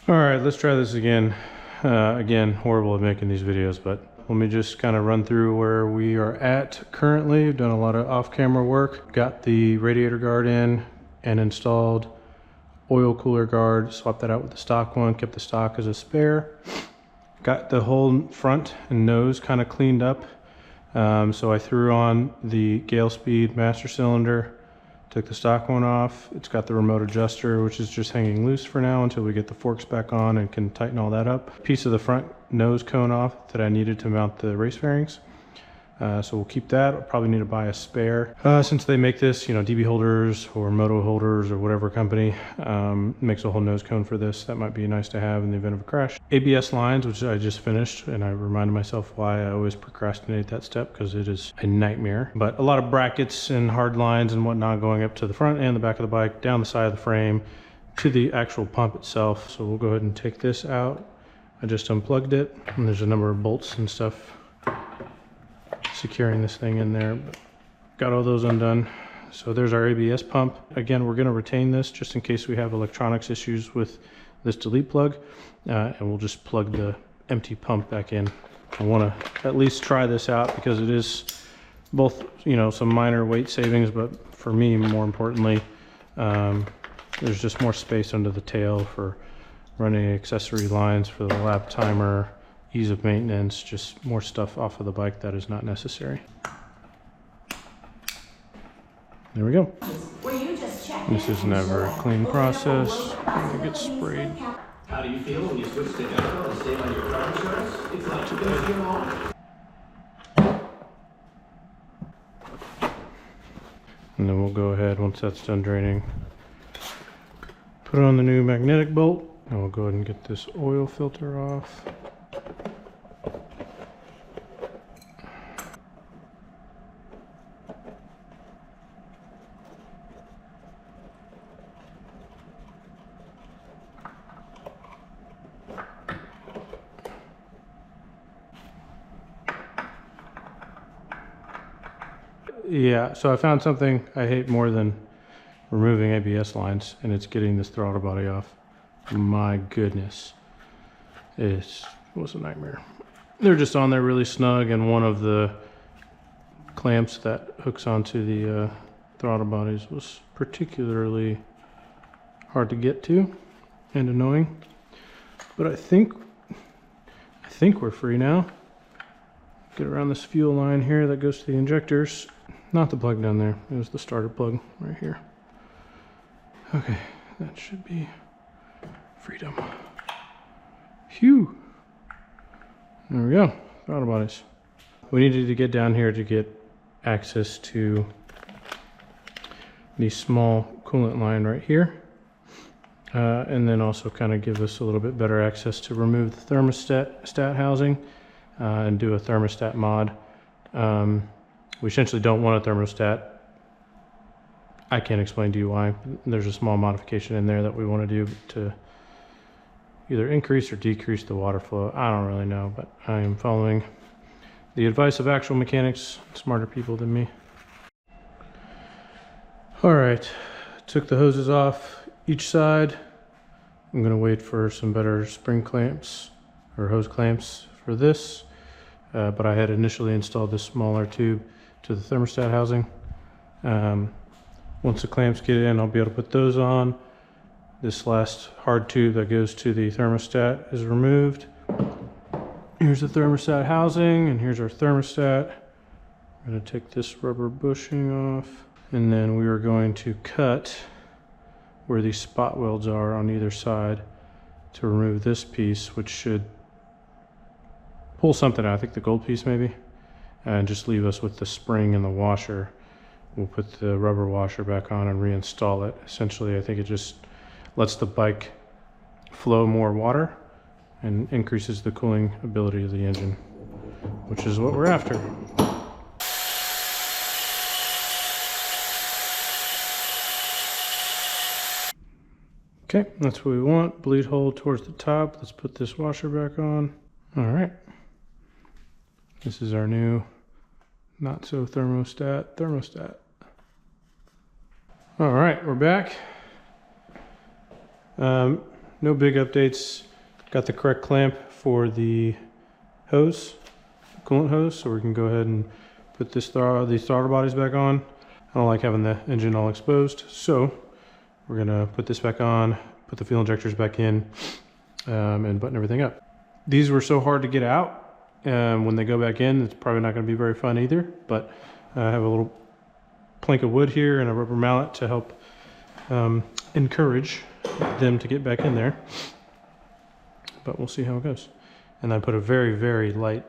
All right, let's try this again. Again, horrible at making these videos, but let me just kind of run through where we are at currently. We've done a lot of off-camera work. Got the radiator guard in and installed oil cooler guard, swapped that out with the stock one, kept the stock as a spare. Got the whole front and nose kind of cleaned up. So I threw on the Gale Speed master cylinder, took the stock one off. It's got the remote adjuster, which is just hanging loose for now until we get the forks back on and can tighten all that up. Piece of the front nose cone off that I needed to mount the race fairings. So we'll keep that. I'll probably need to buy a spare. Since they make this, you know, DB Holders or Moto Holders or whatever company makes a whole nose cone for this. That might be nice to have in the event of a crash. ABS lines, which I just finished, and I reminded myself why I always procrastinate that step because it is a nightmare. But a lot of brackets and hard lines and whatnot going up to the front and the back of the bike, down the side of the frame, to the actual pump itself. So we'll go ahead and take this out. I just unplugged it, and there's a number of bolts and stuff securing this thing in there, but got all those undone. So there's our ABS pump. Again, we're going to retain this just in case we have electronics issues with this delete plug, and we'll just plug the empty pump back in. I want to at least try this out because it is both, you know, some minor weight savings, but for me, more importantly, there's just more space under the tail for running accessory lines for the lap timer, ease of maintenance, just more stuff off of the bike that is not necessary. There we go. This is never a clean process. It gets sprayed. How do you feel when you switch to Yamaha and save on your car insurance? It's not too bad. And then we'll go ahead, once that's done draining, put on the new magnetic bolt, and we'll go ahead and get this oil filter off. Yeah, so I found something I hate more than removing ABS lines, and it's getting this throttle body off. My goodness. It was a nightmare. They're just on there really snug, and one of the clamps that hooks onto the throttle bodies was particularly hard to get to and annoying. But I think we're free now. Get around this fuel line here that goes to the injectors. Not the plug down there, it was the starter plug right here. Okay, that should be freedom. Phew. There we go, throttle bodies. We needed to get down here to get access to the small coolant line right here. And then also kind of give us a little bit better access to remove the thermostat housing and do a thermostat mod. We essentially don't want a thermostat. I can't explain to you why. There's a small modification in there that we want to do to either increase or decrease the water flow. I don't really know, but I am following the advice of actual mechanics, smarter people than me. All right, took the hoses off each side. I'm gonna wait for some better spring clamps or hose clamps for this, but I had initially installed this smaller tube to the thermostat housing. Once the clamps get in, I'll be able to put those on. This last hard tube that goes to the thermostat is removed. Here's the thermostat housing, and here's our thermostat. I'm gonna take this rubber bushing off, and then we are going to cut where these spot welds are on either side to remove this piece, which should pull something out, I think the gold piece maybe, and just leave us with the spring and the washer. We'll put the rubber washer back on and reinstall it. Essentially, I think it just lets the bike flow more water and increases the cooling ability of the engine, which is what we're after. Okay, that's what we want. Bleed hole towards the top. Let's put this washer back on. All right. This is our new not so thermostat. All right, we're back. no big updates. Got the correct clamp for the hose, coolant hose, so we can go ahead and put these throttle bodies back on. I don't like having the engine all exposed, so we're gonna put this back on, put the fuel injectors back in, and button everything up. These were so hard to get out. When they go back in, it's probably not gonna be very fun either, but I have a little plank of wood here and a rubber mallet to help encourage them to get back in there. But we'll see how it goes. And I put a very, very light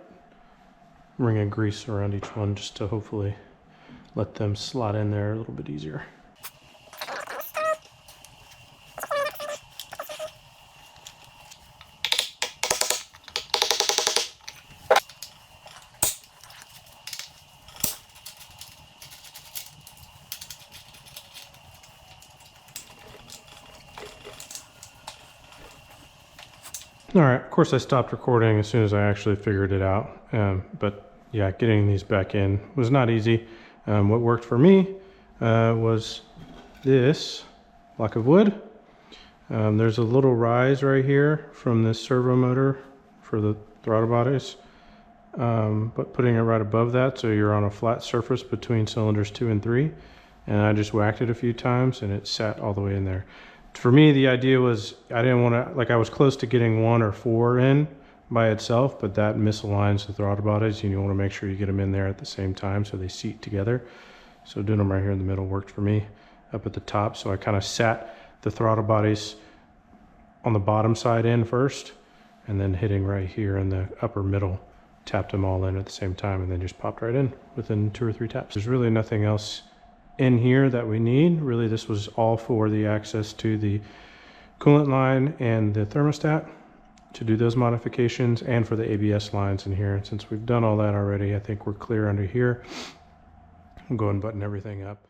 ring of grease around each one just to hopefully let them slot in there a little bit easier. All right, of course I stopped recording as soon as I actually figured it out. But yeah, getting these back in was not easy. What worked for me was this block of wood. There's a little rise right here from this servo motor for the throttle bodies. But putting it right above that so you're on a flat surface between cylinders 2 and 3. And I just whacked it a few times and it sat all the way in there. For me, the idea was I didn't want to, like I was close to getting 1 or 4 in by itself, but that misaligns the throttle bodies and you want to make sure you get them in there at the same time so they seat together. So doing them right here in the middle worked for me up at the top. So I kind of sat the throttle bodies on the bottom side in first and then hitting right here in the upper middle, tapped them all in at the same time and then just popped right in within 2 or 3 taps. There's really nothing else in here that we need. Really, this was all for the access to the coolant line and the thermostat to do those modifications and for the ABS lines in here. And since we've done all that already, I think we're clear under here. I'll go and button everything up.